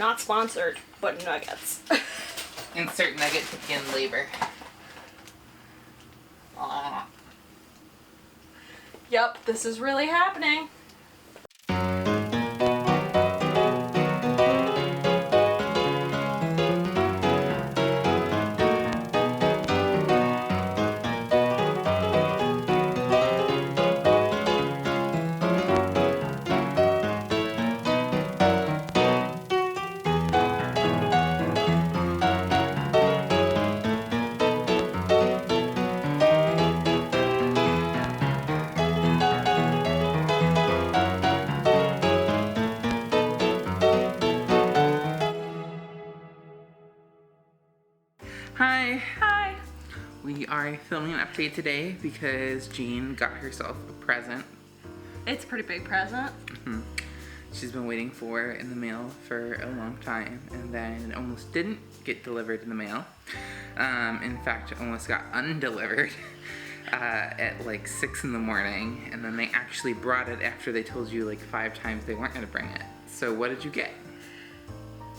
Not sponsored, but nuggets. Insert nugget to begin labor. Aww. Yep, this is really happening. Hi. Hi. We are filming an update today because Jean got herself a present. It's a pretty big present. She's been waiting for in the mail for a long time, and then it almost didn't get delivered in the mail. In fact, it almost got undelivered at like 6 in the morning, and then they actually brought it after they told you like 5 times they weren't going to bring it. So what did you get?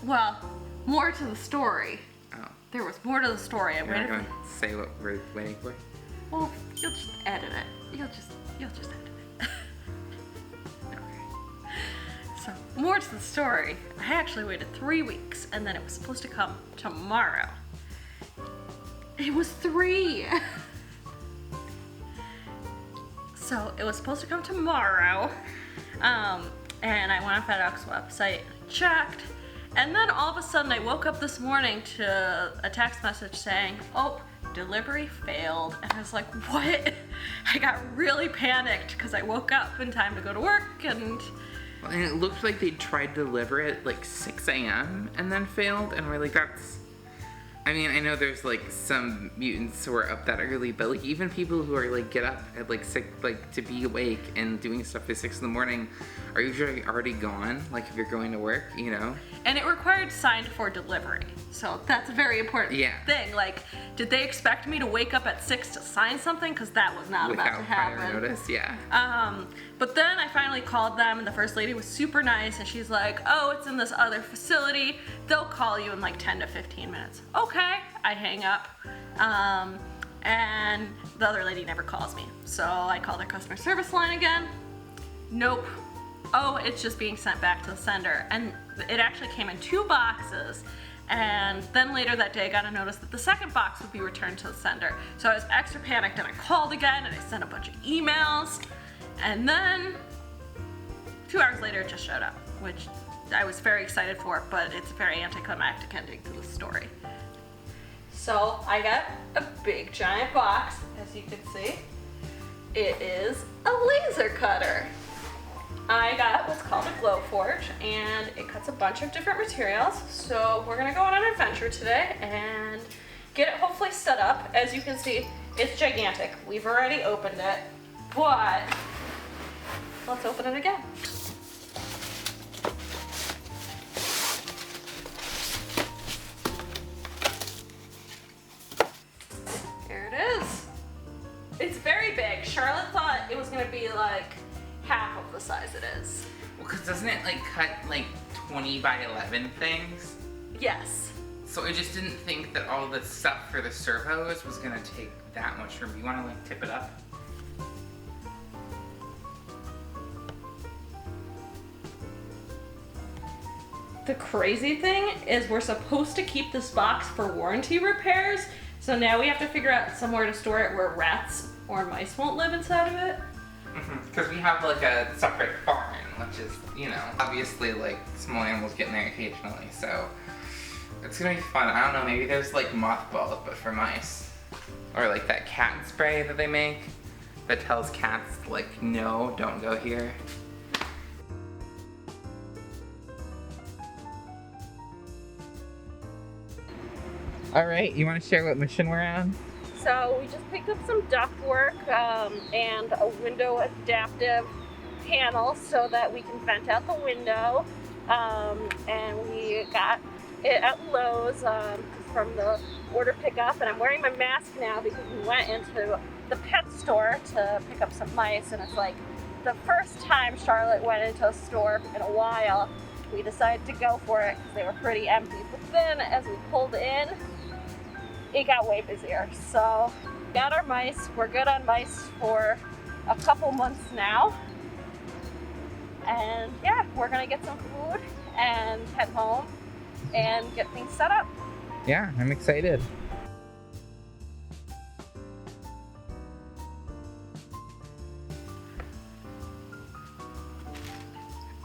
Well, more to the story. Oh. There was more to the story. You're not going to say what we're waiting for? Well, you'll just edit it. You'll just edit it. Okay. So, more to the story. I actually waited 3 weeks, and then it was supposed to come tomorrow. It was 3. So, it was supposed to come tomorrow. And I went on FedEx website, checked, and then all of a sudden I woke up this morning to a text message saying, oh, delivery failed. And I was like, what? I got really panicked because I woke up in time to go to work and it looked like they tried to deliver it at like 6 a.m. and then failed, and we're like, that's... I mean, I know there's like some mutants who are up that early, but like even people who are like get up at like 6, like to be awake and doing stuff at 6 in the morning are usually already gone, like if you're going to work, you know? And it required signed for delivery. So that's a very important thing. Like, did they expect me to wake up at 6 to sign something? Because that was not about to happen. Without prior notice, yeah. But then I finally called them, and the first lady was super nice, and she's like, oh, it's in this other facility. They'll call you in like 10 to 15 minutes. Okay, I hang up. And the other lady never calls me. So I call their customer service line again. Nope. Oh, it's just being sent back to the sender. And it actually came in 2 boxes. And then later that day I got a notice that the second box would be returned to the sender. So I was extra panicked, and I called again, and I sent a bunch of emails. And then 2 hours later it just showed up, which I was very excited for, but it's a very anticlimactic ending to the story. So I got a big giant box, as you can see. It is a laser cutter. I got what's called a Glowforge, and it cuts a bunch of different materials. So we're gonna go on an adventure today and get it hopefully set up. As you can see, it's gigantic. We've already opened it, but let's open it again. Here it is. It's very big. Charlotte thought it was gonna be like half of the size it is. Well, because doesn't it like cut like 20 by 11 things? Yes. So I just didn't think that all the stuff for the servos was gonna take that much room. You wanna like tip it up? The crazy thing is we're supposed to keep this box for warranty repairs, so now we have to figure out somewhere to store it where rats or mice won't live inside of it. Because we have like a separate barn, which is, you know, obviously like small animals get in there occasionally, so it's gonna be fun. I don't know, maybe there's like mothballs, but for mice. Or like that cat spray that they make that tells cats like, no, don't go here. All right, you want to share what mission we're on? So we just picked up some ductwork and a window adaptive panel so that we can vent out the window. And we got it at Lowe's from the order pickup, and I'm wearing my mask now because we went into the pet store to pick up some mice, and it's like the first time Charlotte went into a store in a while we decided to go for it because they were pretty empty. But then as we pulled in, it got way busier. So got our mice. We're good on mice for a couple months now. And yeah, we're gonna get some food and head home and get things set up. Yeah, I'm excited.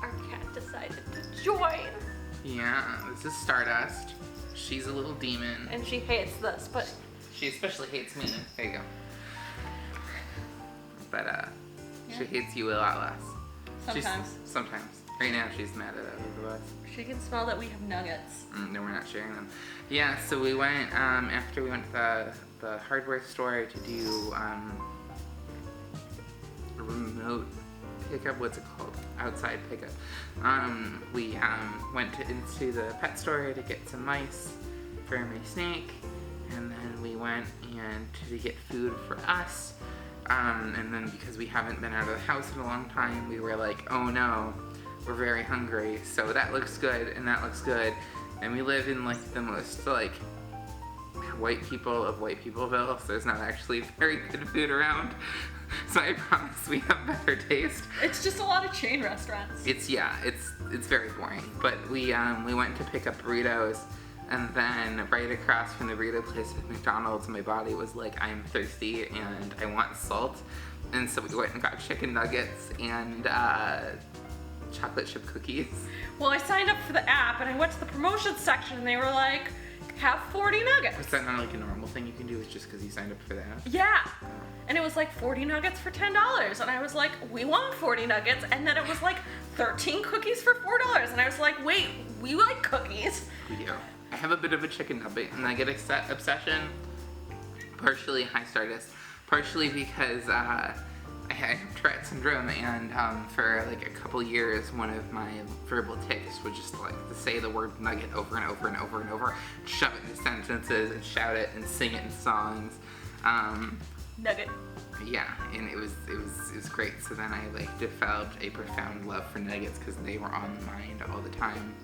Our cat decided to join. Yeah, this is Stardust. She's a little demon. And she hates this, but She especially hates me. There you go. But she hates you a lot less. sometimes. Sometimes. Right now she's mad at us. She can smell that we have nuggets. No, we're not sharing them. Yeah, so we went, after we went to the hardware store to do remote pickup, what's it called? Outside pickup. We went into the pet store to get some mice for my snake, and then we went and to get food for us. And then because we haven't been out of the house in a long time, we were like, oh no, we're very hungry. So that looks good, and that looks good. And we live in like the most like white people of white peopleville, so there's not actually very good food around. So I promise we have better taste. It's just a lot of chain restaurants. It's very boring. But we went to pick up burritos, and then right across from the burrito place at McDonald's, my body was like, I'm thirsty and I want salt. And so we went and got chicken nuggets and chocolate chip cookies. Well, I signed up for the app and I went to the promotions section and they were like, have 40 nuggets. Is that not like a normal thing you can do? It's just because you signed up for the app? Yeah. And it was like 40 nuggets for $10. And I was like, we want 40 nuggets. And then it was like 13 cookies for $4. And I was like, wait, we like cookies. We do. I have a bit of a chicken nugget obsession. Partially, hi Stardust. Partially because I have Tourette syndrome, and for like a couple years, one of my verbal tics was just like to say the word nugget over and over and over and over, shove it into sentences and shout it and sing it in songs. Nugget. Yeah, and it was great. So then I like developed a profound love for nuggets because they were on the mind all the time.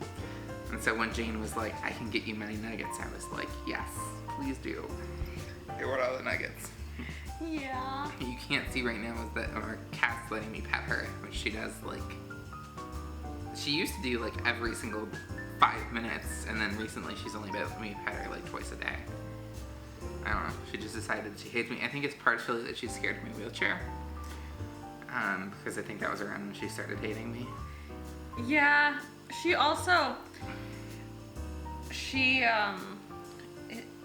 And so when Jane was like, I can get you many nuggets, I was like, yes, please do. I want all the nuggets. Yeah. You can't see right now is that our cat's letting me pet her, which she does like, she used to do like every single 5 minutes, and then recently she's only been letting me pet her like twice a day. I don't know, she just decided she hates me. I think it's partially that she's scared of my wheelchair, because I think that was around when she started hating me. Yeah, she also,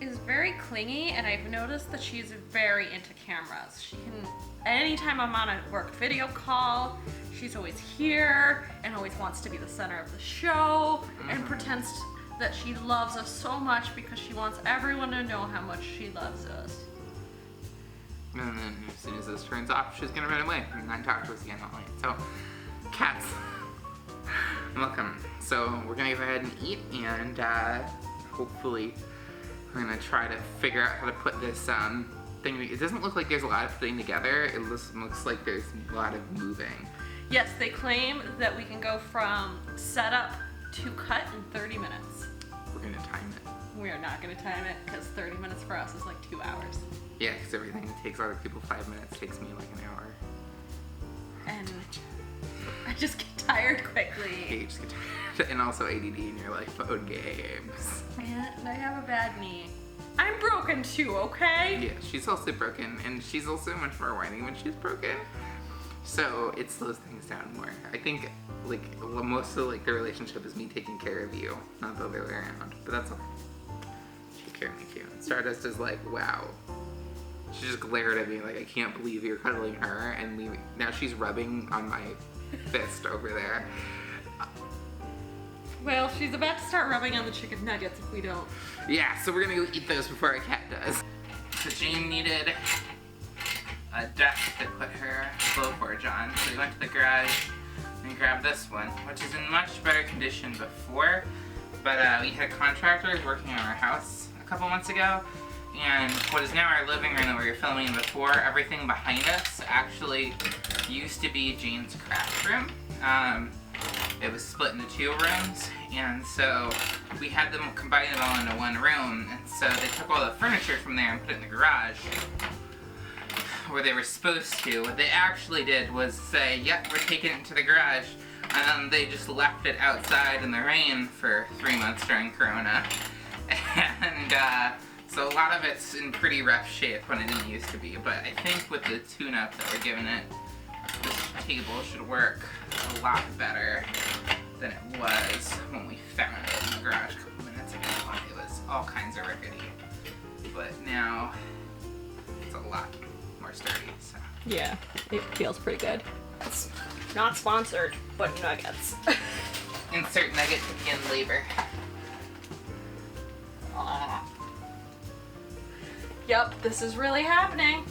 is very clingy, and I've noticed that she's very into cameras. She can, anytime I'm on a work video call, she's always here and always wants to be the center of the show and pretends that she loves us so much because she wants everyone to know how much she loves us. And then as soon as this turns off, she's gonna run away and not talk to us again all night. So, cats, welcome. So we're gonna go ahead and eat, and hopefully we're gonna try to figure out how to put this thing. It doesn't look like there's a lot of putting together. It looks like there's a lot of moving. Yes, they claim that we can go from setup to cut in 30 minutes. We're gonna time it. We are not going to time it because 30 minutes for us is like 2 hours. Yeah, because everything that takes other people 5 minutes takes me like an hour. And I just get tired quickly. Yeah, you just get tired. And also ADD in your life, phone games. And I have a bad knee. I'm broken too, okay? Yeah, she's also broken, and she's also much more whiny when she's broken. So it slows things down more. I think like most of like the relationship is me taking care of you, not the other way around. But that's okay. Take care of me too. And Stardust is like, wow. She just glared at me like, I can't believe you're cuddling her, and now she's rubbing on my fist over there. Well, she's about to start rubbing on the chicken nuggets if we don't. Yeah, so we're gonna go eat those before our cat does. So Jane needed a desk to put her Glowforge on, so we went to the garage and grabbed this one, which is in much better condition before, but we had contractors working on our house a couple months ago, and what is now our living room that we were filming before, everything behind us actually used to be Jane's craft room. it was split into 2 rooms, and so we had them combine them all into 1 room, and so they took all the furniture from there and put it in the garage, where they were supposed to. What they actually did was say, yep, we're taking it to the garage, and they just left it outside in the rain for 3 months during Corona, and so a lot of it's in pretty rough shape when it didn't used to be, but I think with the tune-up that we're giving it, this table should work a lot better than it was when we found it in the garage a couple minutes ago. It was all kinds of rickety, but now it's a lot more sturdy. So Yeah, it feels pretty good. It's not sponsored, but nuggets. insert nugget in labor. Yep, this is really happening.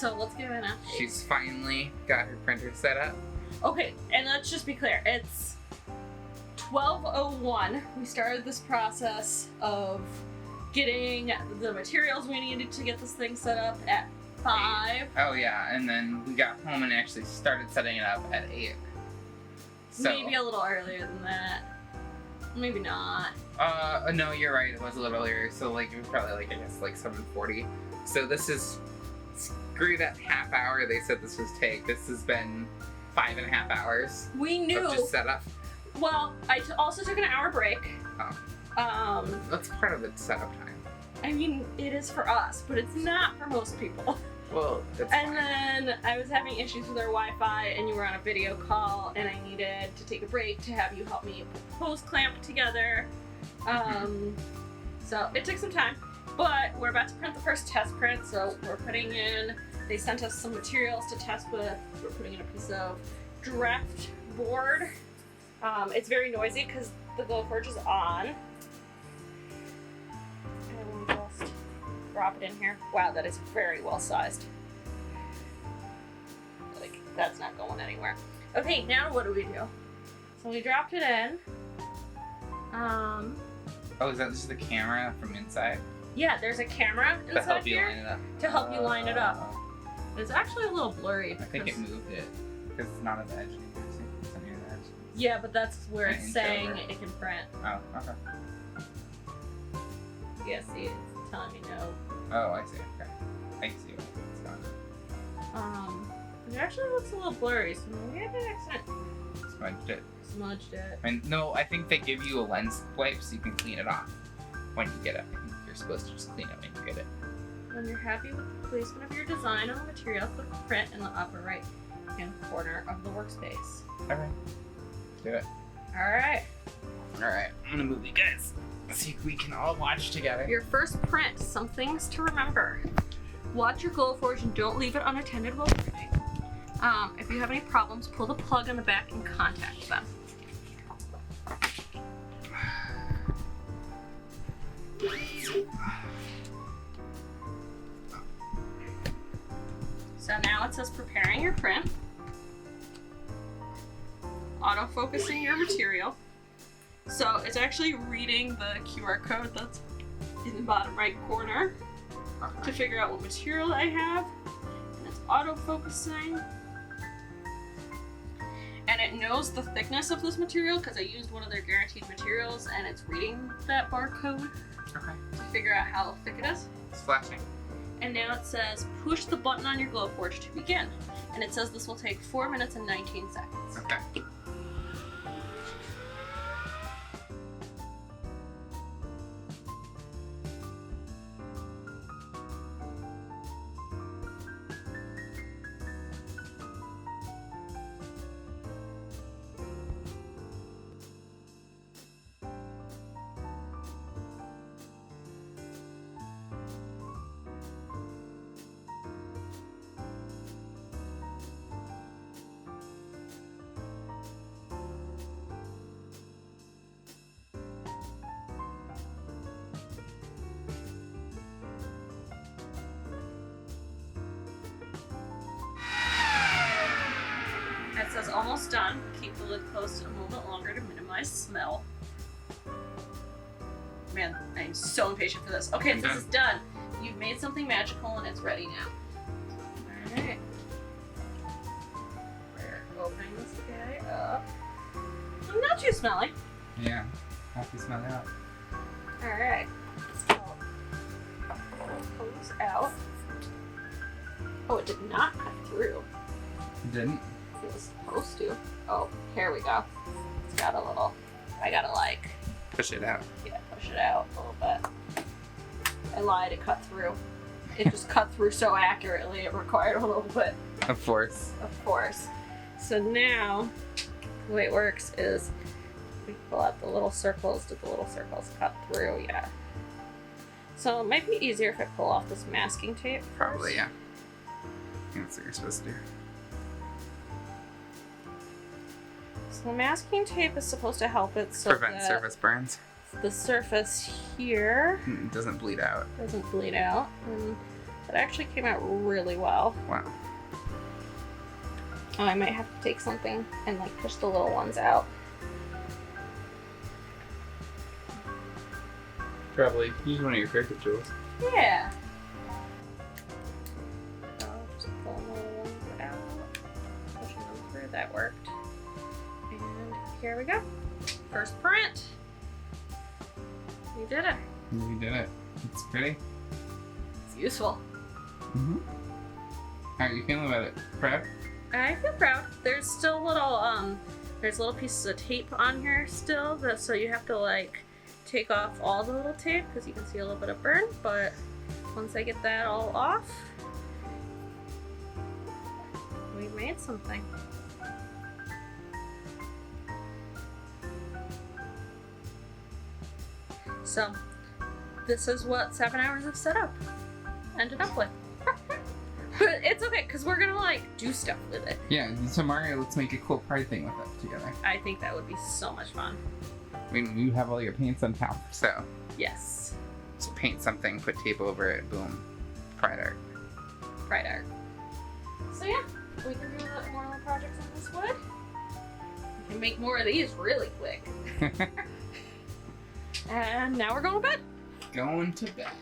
So let's give it an update. She's finally got her printer set up. Okay, and let's just be clear. It's 12:01. We started this process of getting the materials we needed to get this thing set up at 5. Oh yeah, and then we got home and actually started setting it up at 8. So, Maybe a little earlier than that. Maybe not. no, you're right. It was a little earlier. So like it was probably like I guess like 7:40. So this is screw that half hour they said this was take. This has been 5.5 hours. We knew. Of just setup. Well, I also took an hour break. Oh. That's part of the setup time. I mean, it is for us, but it's not for most people. Well, that's And fine. then I was having issues with our Wi-Fi, and you were on a video call, and I needed to take a break to have you help me put the hose clamp together. So it took some time, but we're about to print the first test print, so we're putting in, they sent us some materials to test with. We're putting in a piece of draft board. It's very noisy because the Glowforge is on. And we'll just drop it in here. Wow, that is very well sized. Like, that's not going anywhere. Okay, now what do we do? So we dropped it in. Oh, is that just the camera from inside? Yeah, there's a camera To inside help you here line it up. to help you line it up. It's actually a little blurry. I think it because- moved it because it's not at the edge anymore. See, it's not near the edge. Yeah, but that's where An it's inch saying over. it can print. Oh, okay. Yeah, see, it's telling me no. Oh, I see. Okay. I see what it's gone. It actually looks a little blurry, so maybe I did accident Smudged it. smudged it. And no, I think they give you a lens wipe so you can clean it off when you get it. I think you're supposed to just clean it when you get it. When you're happy with the placement of your design on the material, click print in the upper right hand corner of the workspace. Okay. Do it. Alright. Alright, I'm gonna move you guys. See if we can all watch together. Your first print, some things to remember. Watch your Glowforge and don't leave it unattended while printing. If you have any problems, pull the plug in the back and contact them. So now it says preparing your print, auto-focusing your material. So it's actually reading the QR code that's in the bottom right corner to figure out what material I have. And it's auto-focusing. And it knows the thickness of this material because I used one of their guaranteed materials and it's reading that barcode Okay. to figure out how thick it is. It's flashing. And now it says push the button on your Glowforge to begin. And it says this will take 4 minutes and 19 seconds. Okay. It says almost done. Keep the lid closed a moment longer to minimize smell. Man, I'm so impatient for this. Okay, this is done. You've made something magical and it's ready now. Alright. We're opening this guy up. Not too smelly. Yeah. Have to smell it out. Alright. So, pull this out. Oh, it did not cut through. Didn't? It was supposed to. Oh, here we go. It's got a little. I gotta like. Push it out. Yeah, push it out a little bit. I lied, it cut through. It just cut through so accurately, it required a little bit Of force. of force. So now, the way it works is we pull out the little circles. Did the little circles cut through? Yeah. So it might be easier if I pull off this masking tape. Probably, first. yeah. I think that's what you're supposed to do. So the masking tape is supposed to help it so Prevent that surface burns. the surface here It doesn't bleed out. doesn't bleed out. And that actually came out really well. Wow. Oh, I might have to take something and like push the little ones out. Probably. Use one of your cricket tools. Yeah. So just pull the little ones out, pushing them through. That worked. And here we go. First print. We did it. You did it. It's pretty. It's useful. Mm-hmm. How are you feeling about it? Proud? I feel proud. There's still there's little pieces of tape on here still, so you have to like take off all the little tape because you can see a little bit of burn, but once I get that all off, we made something. So, this is what 7 hours of setup ended up with. But it's okay, because we're gonna like do stuff with it. Yeah, so Mario, let's make a cool pride thing with it together. I think that would be so much fun. I mean, you have all your paints on top, so Yes. just paint something, put tape over it, boom. Pride art. Pride art. So yeah, we can do more little projects on this wood. We can make more of these really quick. And now we're going to bed. Going to bed.